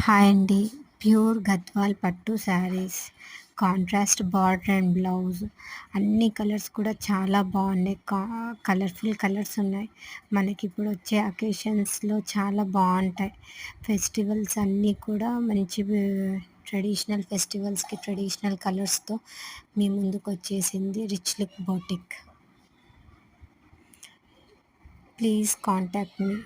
Hi అండి. Pure Gadwal పట్టు saris, contrast border and blouse అన్ని కలర్స్ కూడా చాలా బాగున్నాయి. కలర్ఫుల్ కలర్స్ ఉన్నాయి. మనకి ఇప్పుడు వచ్చే అకేషన్స్లో చాలా బాగుంటాయి. ఫెస్టివల్స్ అన్నీ కూడా మంచి ట్రెడిషనల్ ఫెస్టివల్స్కి ట్రెడిషనల్ కలర్స్తో మీ ముందుకు వచ్చేసింది rich look boutique. Please contact me.